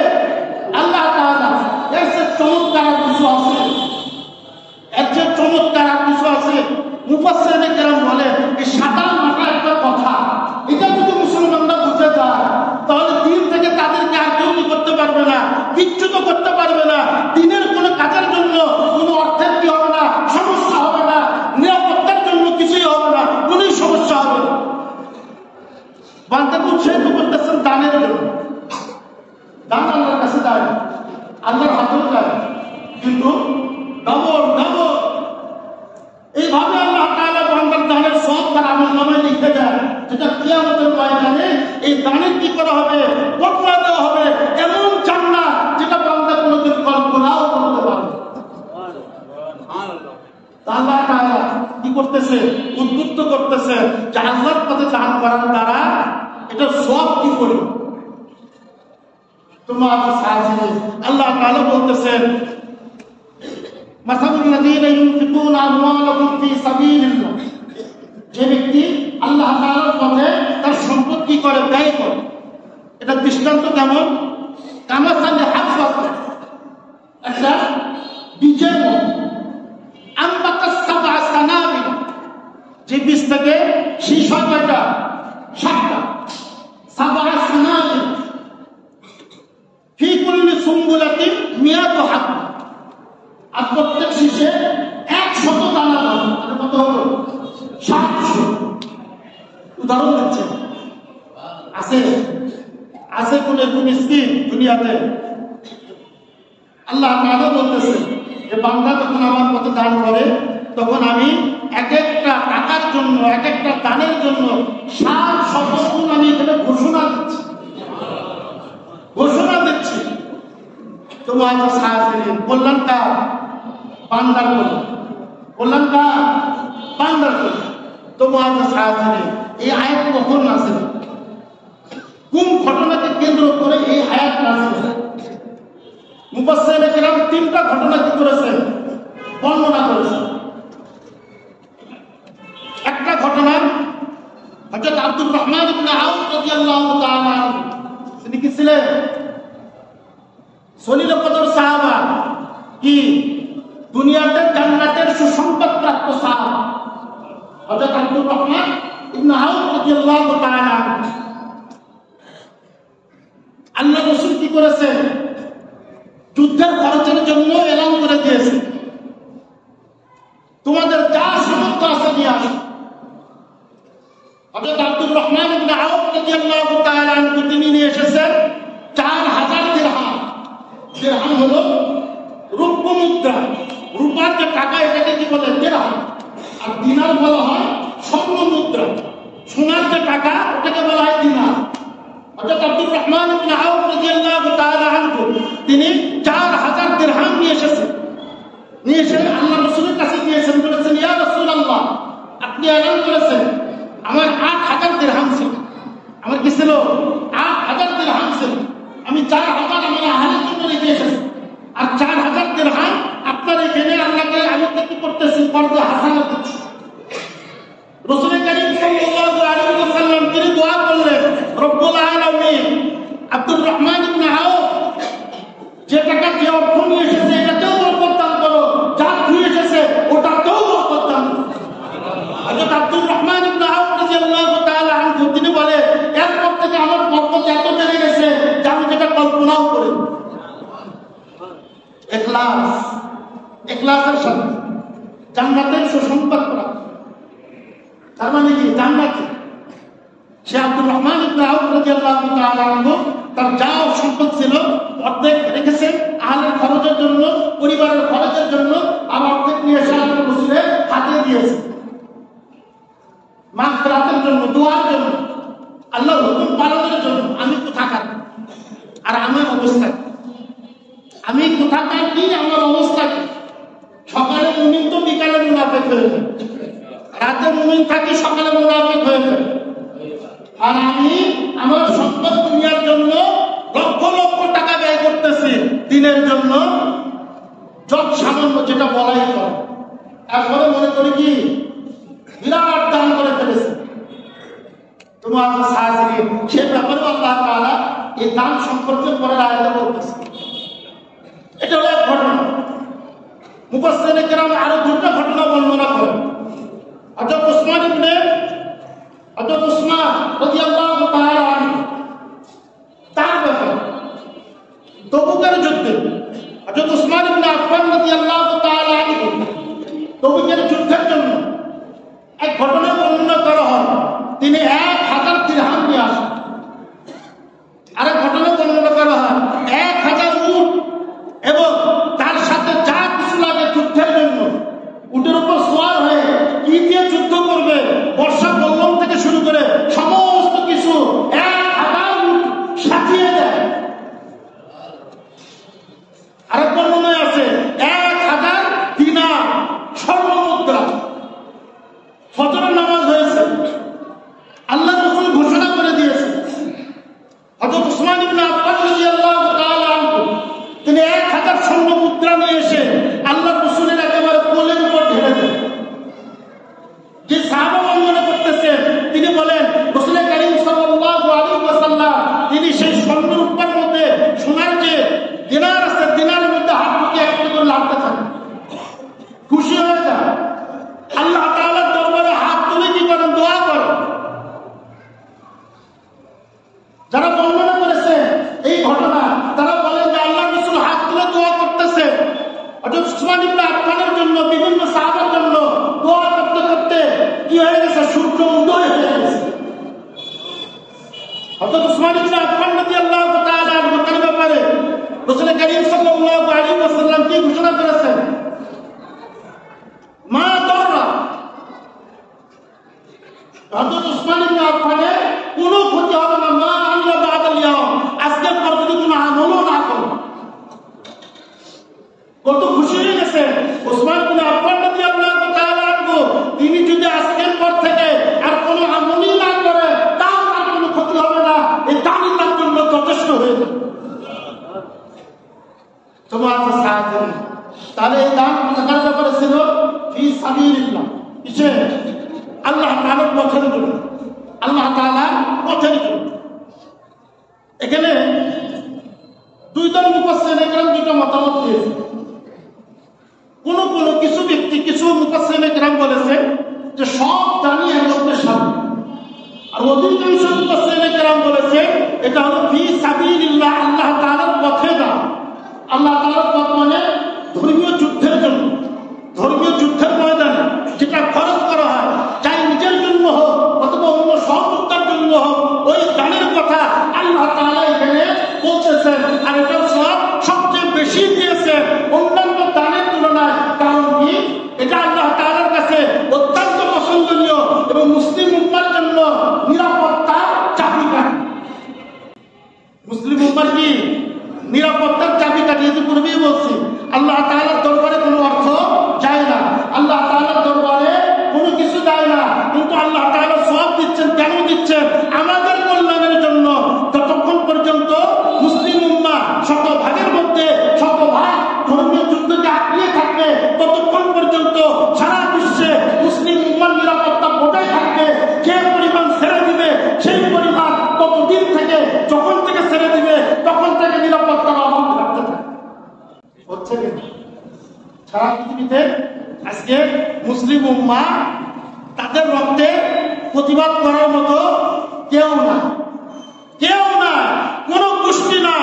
আল্লাহ তাআলা এর চেয়ে চমৎকার কিছু আছে, এর চেয়ে চমৎকার কিছু আছে। মুফাসসিরিনে কেরাম বলে এই সাতার মাথা একটা কথা, এটা যদি মুসলমানরা বুঝে যায় তাহলে দিন থেকে তাদেরকে আর কেউ করতে পারবে না, কিচ্ছু তো করতে পারবে না। দিনের কোনো কাজের জন্য কোনো অর্থের কি হবে না, সমস্যা হবে না। নিরাপত্তার জন্য কিছুই হবে না, কোনোই সমস্যা হবে না। বান্দাকে উৎসাহিত করতেছেন দানের জন্য। দান আল্লাহর কাছে যায়, আল্লাহর হাতেও যায়, কিন্তু ডবল এইভাবে আল্লাহ তাআলা বান্দার দানের সব তার আমলনামায় লিখে দেয়, যেটা কিয়ামতের ময়দানে এই দানের কি করা হবে? বদলা দেওয়া হবে এমন জান্নাত যেটা বান্দা কোনোদিন কল্পনাও করতে পারে। আল্লাহ তাআলা কি করতেছে? উদ্বুদ্ধ করতেছে যে আল্লাহর পথে দান করার দ্বারা এটা সব কি করি তোমার সাহায্যে। আল্লাহ তাআলা বলতেছেন মাসালুল লাযীনা ইউনফিকুনা আমওয়ালাহুম ফি সাবিলিল্লাহ, যে ব্যক্তি আল্লাহ তাআলার পথে তার সম্পদ কি করে? ব্যয় করে। এটা দৃষ্টান্ত কেমন? কামাসালি হাববাত, একটা বীজের মতো। আমবাতাস 7 সানাবিল, যে বীজ থেকে শীষ হয় কয়টা? 7টা। 7 সানাবিল ফি কুল্লি সুমবুলাতিন 100 হাব্বা, আর প্রত্যেক শীষে 100 দানা হবে। কত হলো? 700। উদাহরণ দিচ্ছে, আছে কোন মিসকিন দুনিয়াতে? আল্লাহ তাআলা বলতেছে যে বান্দা যখন আমার পথে দান করে তখন আমি এক একটা টাকার জন্য, এক একটা দানের জন্য 700 গুণ আমি এখানে ঘোষণা দিচ্ছি। তোমার সাহায্যে কল্যাণটা বান্দার কল্যাণটা বান্দার তোমার সাহায্যে। এই আয়াত কখন আসে? কোন ঘটনাকে কেন্দ্র করে এই আয়াত আসে? মুফাসসিরিনে কেরাম 3টা ঘটনা কি করেছেন? বর্ণনা করেছেন। একটা ঘটনা হযরত আব্দুর রহমান ইবনে আউফ রাদিয়াল্লাহু তাআলা আনহু, তিনি কি ছিলেন? সলিল কদর সাহাবা, কি দুনিয়াতে জান্নাতের সুসংবাদ প্রাপ্ত সাহাবা হযরত আব্দুর রহমান ইবনে আউফ রাদিয়াল্লাহু তাআলা আনহু। আল্লাহ রাসূল কি করেছে? যুদ্ধের খরচের জন্য এলান করে দিয়েছে, তোমাদের যা সামর্থ্য আছে নিয়ে আসো। হযরত আব্দুর রহমান ইবনে আউফ রাদিয়াল্লাহু তাআলা আনহু তিনি নিয়ে এসেছেন 4000 দিরহাম। দিরহাম হলো রূপ্য মুদ্রা, রূপার যে টাকা, এটাকে কি বলে? দিরহাম। আর দিনার বলা হয় স্বর্ণ মুদ্রা, সোনার যে টাকা ওটাকে বলা হয় দিনার। হযরত আব্দুর রহমান ইবনে আউফ রাদিয়াল্লাহু তাআলা আনহু তিনি 4000 দিরহাম নিয়ে এসেছেন। আল্লাহ রাসূলের কাছে গিয়েছেন, বলেছেন ইয়া রাসূলুল্লাহ, আপনি এলান করেছেন আমার 8000 দিরহাম ছিল। আমার কি ছিল? 8000 দিরহাম ছিল। আমি 4000 আমার আহারের জন্য রেখে এসেছি, আর 4000 দিরহাম আপনার এখানে আল্লাহকে আমি কি করতেছি? কর্জে হাসানাত দিচ্ছি। রাসূল কারীম সাল্লাল্লাহু আলাইহি ওয়াসাল্লাম তিনি দোয়া আব্দুর রহমান ইবনে আউফ রাদিয়াল্লাহু তাআলা আনহু তিনি বলে এরপর থেকে আমার বরকত এত বেড়ে গেছে যে আমি যেটা কল্পনাও করি। ইখলাসের সাথে জান্নাতের সুসংবাদ প্রাপ্ত। তার মানে কি জান্নাতে সে আব্দুর রহমান ইবনে আউফ রাদিয়াল্লাহু তাআলা আনহু তার যা সম্পদ ছিল অর্ধেক রেখেছেন আহলের খরচের জন্য, পরিবারের খরচের জন্য, আর অর্ধেক নিয়ে এসে আল্লাহর রাসূলের হাতে দিয়েছে মাগফিরাতের জন্য, দোয়ার জন্য, আল্লাহর হুকুম পালনের জন্য। আমি কোথাকার আর আমার অবস্থা, আমি কোথাকার কি, আমার অবস্থা কি? সকালে মুমিন তো বিকালে মুনাফিক হয়ে যায়, রাতে মুমিন থাকি সকালে মুনাফিক হয়ে যায়। আর আমি আমার সম্পদ দুনিয়ার জন্য লক্ষ লক্ষ টাকা ব্যয় করতেছি দিনের জন্য, যত সামান্য যেটা বলাই করে। এরপরে মনে করি কি বিরাট দান করে ফেলেছে তোমার সাহায্যে। সে ব্যাপারে আল্লাহ তাআলা এই দান সম্পর্কে পরে আয়াতে বলতেছে। এটা হলো এক ঘটনা। মুফাসসিরিনে কেরাম আরো দুটো ঘটনা বর্ণনা করেন। হযরত উসমান রাদিয়াল্লাহু তাআলা আনহু তার ব্যাপারে তবুকের যুদ্ধে হযরত উসমান ইবনে আফফান রাদিয়াল্লাহু তাআলা আনহু তবুকের যুদ্ধের জন্য এক ঘটনা বর্ণনা করা হয়। তিনি 1000 দিরহাম নিয়ে আসেন। আরেক ঘটনা বর্ণনা করা হয় 1000 উট এবং তার সাথে যা কিছু লাগে যুদ্ধের জন্য, উটের উপর সওয়ার হয়ে কি দিয়ে যুদ্ধ করবে, বর্ষা বল্লম থেকে শুরু করে সমস্ত কিছু 1000 উট সাজিয়ে দেয়। আরেক বর্ণনায় আছে 1000 দিনার স্বর্ণমুদ্রা। ফজরের নামাজ হয়েছে, আল্লাহ রাসূল ঘোষণা করে দিয়েছে হযরত উসমান ইবনে আফফান রাদিয়াল্লাহু তাআলা আনহু তিনি 1000 স্বর্ণ মুদ্রা নিয়ে এসে আল্লাহ রাসূলের একেবারে কোলের উপর ঢেলে দেন। যে সাহাবা বর্ণনা করতেছেন তিনি বলেন রাসূল কারীম সাল্লাল্লাহু আলাইহি ওয়াসাল্লাম তিনি সেই স্বর্ণ রূপার মধ্যে সোনার যে দিনার আছে দিনারের মধ্যে হাত ঢুকিয়ে একটু করে লাড়তে থাকেন, খুশি হয়ে যায়। আল্লাহ তাআলার দরবারে হাত তুলে কি করেন? দোয়া করেন। যারা বর্ণনা করেছে এই ঘটনা তারা বলেন যে আল্লাহ রাসূল হাত তুলে দোয়া করতেছে হযরত উসমান ইবনে আফফানের জন্য, বিভিন্ন সাহাবার জন্য দোয়া করতে করতে কি হয়ে গেছে? সূর্য উদয় হয়ে গেছে। হযরত উসমান ইবনে আফফান রাদিয়াল্লাহু তাআলা আনহু তার ব্যাপারে রাসূল কারীম সাল্লাল্লাহু আলাইহি ওয়াসাল্লাম কি ঘোষণা করেছেন? মা দররা, হযরত উসমান ইবনে আফফানের কোনো ক্ষতি হবে না। মা আল্লাহ বাদাল ইয়াউম, আজকের পর যদি কোনো আমলও না করো। কত খুশি হয়ে গেছে উসমান ইবনে আফফান রাদিয়াল্লাহু তাআলা আনহু। তিনি যদি আজকের পর থেকে আর কোনো আমলই না করে তাও তার কোনো ক্ষতি হবে না, এই দানই তার জন্য যথেষ্ট হয়ে যাবে। তোমার সাহায্য তাহলে এই দান কোথাকার ব্যাপারে ছিল? ফি সাবিলিল্লাহ, কিসে? আল্লাহ তাআলার পথের জন্য, আল্লাহ তাআলার পথের জন্য। এখানে দুই দল মুফাসসিরিনে কেরাম দুটো মতামত দিয়েছে। কোন কিছু ব্যক্তি, কিছু মুফাসসিরিনে কেরাম বলেছে যে সব দানই একজনের সাথে, আর অধিকাংশ মুফাসসিরিনে কেরাম বলেছে এটা হলো ফি সাবিলিল্লাহ, আল্লাহ তাআলার পথে দান। আল্লাহ তাআলার পথ মানে ধর্মীয় যুদ্ধের জন্য, ধর্মীয় যুদ্ধের ময়দানে যেটা খরচ করা হয়, চাই নিজের জন্য হোক অথবা অন্য সহযোগিতার জন্য হোক, ওই দানের কথা আল্লাহ তাআলা এখানে বলতেছেন। আর এটা সবচেয়ে বেশি দিয়েছে অন্যান্য দানের তুলনায়। কারণ কি? এটা আল্লাহ তাআলার কাছে অত্যন্ত পছন্দনীয় এবং মুসলিম উম্মার জন্য নিরাপত্তার চাবিকাঠি। মুসলিম উম্মার কি নিরাপত্তার চাবিকাঠি। এতে পূর্বেই বলছি আল্লাহ তাআলার দরবারে কোনো অর্থ যায় না, আল্লাহ তাআলার দরবারে কোনো কিছু দেয় না, কিন্তু আল্লাহ তাআলা সওয়াব দিচ্ছেন। কেন দিচ্ছেন? আমাদের কল্যাণের জন্য। যতক্ষণ পর্যন্ত মুসলিম উম্মাহ শতভাগের মধ্যে শতভাগ ধর্মীয় যুদ্ধকে আঁকড়িয়ে থাকবে, ততক্ষণ পর্যন্ত সারা বিশ্বে মুসলিম উম্মার নিরাপত্তা বজায় থাকবে। যে পরিমাণ ছেড়ে দিবে সেই পরিমাণ ততদিন থেকে, যখন থেকে ছেড়ে দিবে তখন থেকে নিরাপত্তার অভাব রাখতে থাকে। হচ্ছে কি সারা পৃথিবীতে আজকে মুসলিম উম্মাহ তাদের তাদের রক্তে প্রতিবাদ করার মতো কেউ না, কেউ না, কোন গোষ্ঠী না।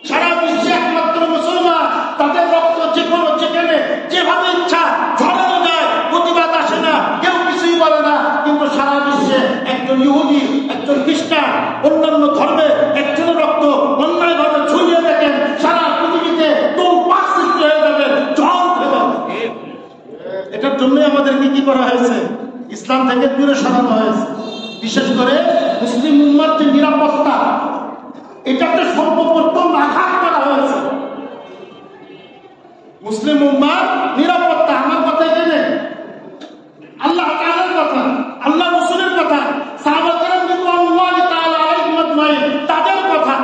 সারা বিশ্বে একমাত্র মুসলমান, তাদের রক্ত যেকোনো যেখানে যেভাবে ইচ্ছা ঝরানো যায়, প্রতিবাদ আসে না, কেউ কিছুই বলে না। কিন্তু সারা বিশ্বে একজন ইহুদি, একজন খ্রিস্টান, অন্যান্য ধর্মে একজনের রক্ত অন্যায়ভাবে ছড়িয়ে দেখেন, সারা পৃথিবীতে তোলপাড় সৃষ্টি হয়ে যাবে, জল দেবে। এটার জন্য আমাদেরকে কি করা হয়েছে? ইসলাম থেকে দূরে সরানো হয়েছে। বিশেষ করে মুসলিম উম্মার যে নিরাপত্তা, এটাতে সর্বপ্রথম আঘাত করা হয়েছে। মুসলিম উম্মার নিরাপত্তা, আমার কথা এখানে আল্লাহ তাআলার কথা, আল্লাহ রাসূলের কথা, সাহাবা কেরাম রিদওয়ানুল্লাহি তাআলা আলাইহিম আজমাইন তাদের কথা।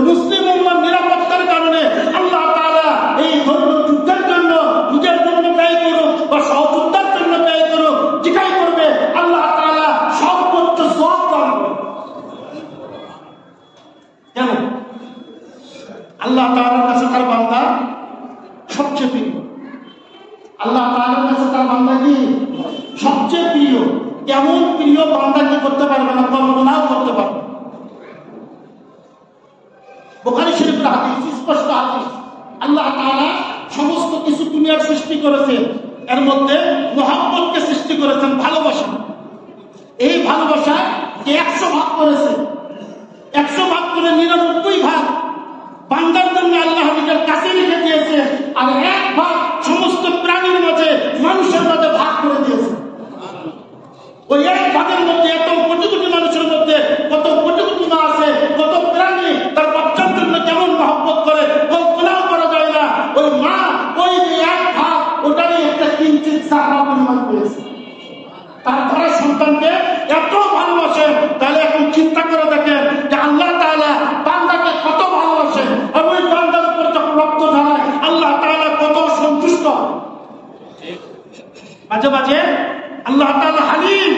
মুসলিম উম্মার নিরাপত্তার কারণে আল্লাহ তাআলা এই ধর্মীয় যুদ্ধের জন্য, নিজের জন্য ব্যয় করুক বা সহযোদ্ধার জন্য ব্যয় করুক, যেটাই করবে আল্লাহ তাআলা সর্বোচ্চ সওয়াব দান করবে। কেন? আল্লাহ তাআলার কাছে তার বান্দা সবচেয়ে প্রিয়। আল্লাহ তাআলার কাছে তার বান্দা কি সবচেয়ে প্রিয়। কেমন প্রিয় বান্দা কি করতে পারবে না, কল্পনাও করতে পারবে। বুখারী শরীফের হাদিস, স্পষ্ট হাদিস, আল্লাহ তাআলা সমস্ত কিছু দুনিয়ার সৃষ্টি করেছেন, এর মধ্যে মহব্বতকে সৃষ্টি করেছেন, ভালোবাসা। এই ভালোবাসা 100 ভাগ করেছে, 100 ভাগ করে 99 ভাগ বান্দার জন্য আল্লাহ নিজের কাছে রেখে দিয়েছে, আর 1 ভাগ সমস্ত প্রাণীর মাঝে, মানুষের মাঝে ভাগ করে দিয়েছে। ওই 1 ভাগের মধ্যে এত কোটি কোটি মানুষের মধ্যে কত কোটি কোটি মা আছে, কত প্রাণী তার বাচ্চার জন্য কেমন মহব্বত করে, কল্পনাও করা যায় না। ওই মা ওই 1 ভাগ, ওটারই একটা কিঞ্চিত সারা পরিমাণ পেয়েছে। তারপরে সন্তানকে এত ভালোবাসে, তাহলে এখন চিন্তা করে দেখেন যে আল্লাহ তাআলা বান্দাকে কত ভালোবাসে, আর ওই বান্দার উপর যখন রক্ত ঝরায় আল্লাহ তাআলা কত সন্তুষ্ট। মাঝে মাঝে আল্লাহ তাআলা হালিম,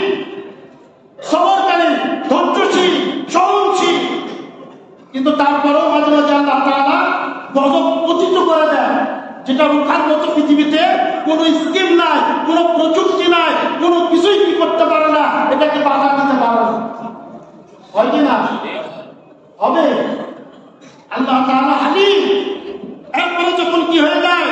সবরকারী, ধৈর্যশীল, সহনশীল, কিন্তু তারপরেও মাঝে মাঝে আল্লাহ তাআলা গজব পতিত করে দেয়, যেটা রুখার মতো পৃথিবীতে কোনো স্কিম নাই, কোনো প্রযুক্তি নাই, কোনো কিছুই কি করতে পারে না, এটাকে বাধা দিতে পারে না। হয় কি না? হবে। আল্লাহ তাআলা হালিম। এরপরে যখন কি হয়ে যায়,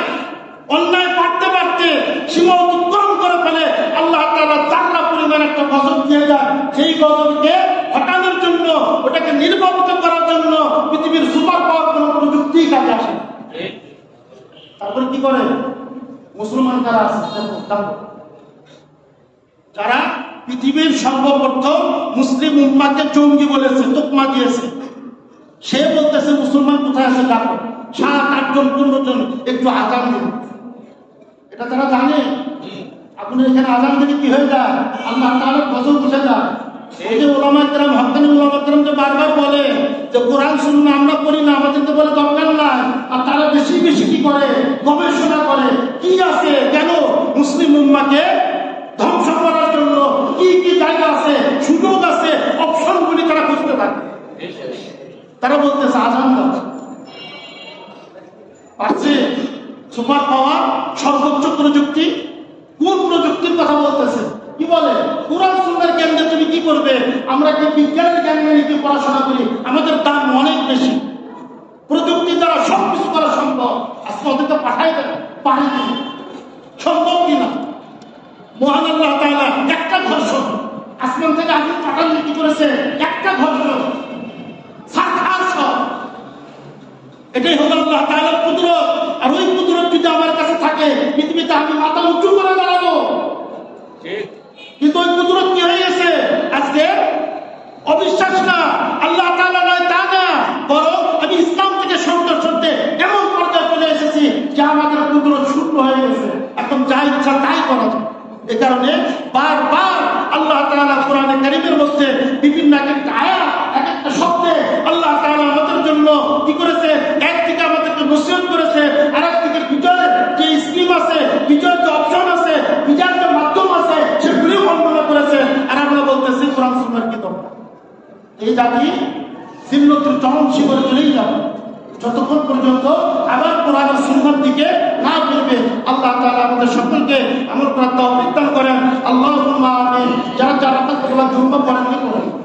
অন্যায় পারতে পারতে সীমা অতিক্রম করে ফেলে, আল্লাহ তাআলা জাররা পরিমাণ একটা গজব দিয়ে যায়। সেই গজবকে হটানোর জন্য, ওটাকে নির্বাপিত করার জন্য পৃথিবীর সুপার পাওয়ার কোনো প্রযুক্তি কাজে আসে। তারপরে কি করে? মুসলমান যারা আছে, যারা পৃথিবীর সর্বপ্রথম মুসলিম উম্মাকে জঙ্গি বলেছে, তোকমা দিয়েছে, সে বলতেছে মুসলমান কোথায় আছে ডাকো, 7-8 জন 15 জন একটু আজান দিন। এটা তারা জানে। আপনি এখানে আজান দিলে কি হয়ে যায়? আল্লাহ তাআলার গজব উঠে যায়। এই যে উলামা কেরাম, হক্কানি উলামা কেরাম যে বারবার বলে যে কোরআন সুন্নাহ আমরা পড়ি না, আমাদেরকে বলে দরকার নাই, আর তারা বেশি বেশি কি করে, গবেষণা করে, কি আছে, কেন মুসলিম উম্মাকে ধ্বংস করার জন্য কি কি জায়গা আছে, সুযোগ আছে, অপশনগুলি তারা খুঁজতে থাকে। তারা বলতেছে আজান দাও। পারছে সুপার পাওয়ার, সর্বোচ্চ প্রযুক্তি। কোন প্রযুক্তির কথা বলতেছে? কি বলে? কোরআন সুন্নাহর জ্ঞান দিয়ে তুমি কি করবে? আমরা কি বিজ্ঞানের জ্ঞান নিয়ে কি পড়াশোনা করি? আমাদের দাম অনেক বেশি। প্রযুক্তি দ্বারা সবকিছু করা সম্ভব। আজকে ওদেরকে পাঠাই দেবে, পারি সম্ভব কিনা? মহান আল্লাহ তাআলা একটা ধর্ষণ আসমান থেকে আগে পাঠান কি করেছে, একটা ধর্ষণ সাক্ষাৎ সব। এটাই হলো আল্লাহ তাআলার কুদরত। আর ওই কুদরত যদি আমার কাছে থাকে, পৃথিবীতে আমি মাথা উঁচু করে দাঁড়াবো। কিন্তু ওই কুদরত কি হয়ে গেছে আজকে? অবিশ্বাস না, আল্লাহ তাআলা নয় তা না, বরং আমি ইসলাম থেকে সরতে সরতে এমন পর্যায়ে চলে এসেছি যে আমাদের কুদরত শূন্য হয়ে গেছে, এখন যা ইচ্ছা তাই করা যায়। এ কারণে বারবার আল্লাহ তাআলা কোরআনে কারীমের মধ্যে বিভিন্ন একটা আয়াত, এক একটা শব্দে আল্লাহ তাআলা আমাদের জন্য কি করেছে, একদিকে আমাদেরকে নসিহত করেছে, আর একদিকে বিজয়ের যে স্কিম আছে, বিজয়ের যে অপশন আছে, বিজয়ের যে মাধ্যম আছে, সেগুলিও বর্ণনা করেছে। আর আমরা বলতেছি কোরআন সুন্নাহর কি দরকার? এই জাতি সিন্নতের চরম শিখরে চলেই যাবে। যতক্ষণ পর্যন্ত আবার কোরআন ও সুন্নাহর দিকে না ফিরবে। আল্লাহ তাআলা আমাদের সকলকে আমল করার তৌফিক দান করেন। আল্লাহুম্মা আমিন। যারা রাকাত জুম্মা পড়েন